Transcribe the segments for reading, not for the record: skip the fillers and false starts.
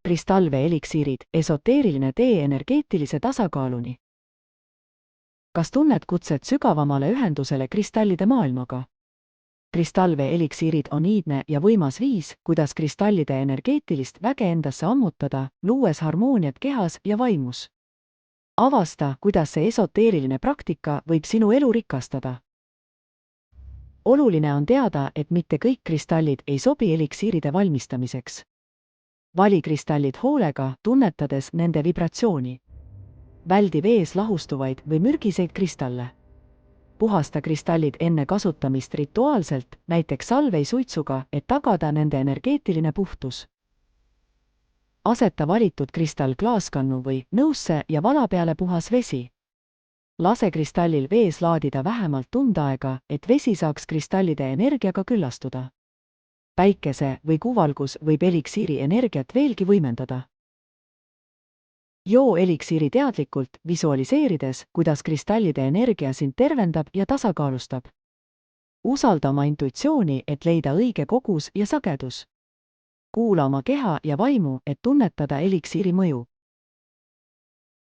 Kristallvee eliksiirid, esoteeriline tee energeetilise tasakaaluni. Kas tunned kutset sügavamale ühendusele kristallide maailmaga? Kristallvee eliksiirid on iidne ja võimas viis, kuidas kristallide energeetilist väge endasse ammutada, luues harmooniat kehas ja vaimus. Avasta, kuidas see esoteeriline praktika võib sinu elu rikastada. Oluline on teada, et mitte kõik kristallid ei sobi eliksiiride valmistamiseks. Vali kristallid hoolega, tunnetades nende vibratsiooni. Väldi vees lahustuvaid või mürgiseid kristalle. Puhasta kristallid enne kasutamist rituaalselt, näiteks salveisuitsuga, et tagada nende energeetiline puhtus. Aseta valitud kristall klaaskannu või nõusse ja vala peale puhas vesi. Lase kristallil vees laadida vähemalt tund aega, et vesi saaks kristallide energiaga küllastuda. Päikese või kuuvalgus võib eliksiiri energiat veelgi võimendada. Joo eliksiiri teadlikult, visualiseerides, kuidas kristallide energia sind tervendab ja tasakaalustab. Usalda oma intuitsiooni, et leida õige kogus ja sagedus. Kuula oma keha ja vaimu, et tunnetada eliksiiri mõju.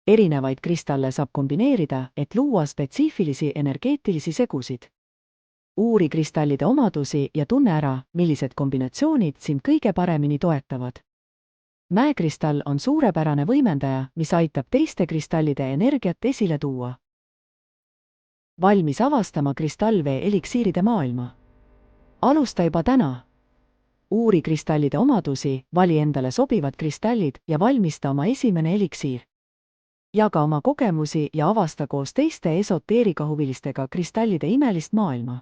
Erinevaid kristalle saab kombineerida, et luua spetsiifilisi energeetilisi segusid. Uuri kristallide omadusi ja tunne ära, millised kombinatsioonid sind kõige paremini toetavad. Mäekristall on suurepärane võimendaja, mis aitab teiste kristallide energiat esile tuua. Valmis avastama kristallvee eliksiiride maailma? Alusta juba täna. Uuri kristallide omadusi, vali endale sobivad kristallid ja valmista oma esimene eliksiir. Jaga oma kogemusi ja avasta koos teiste esoteerikahuvilistega kristallide imelist maailma.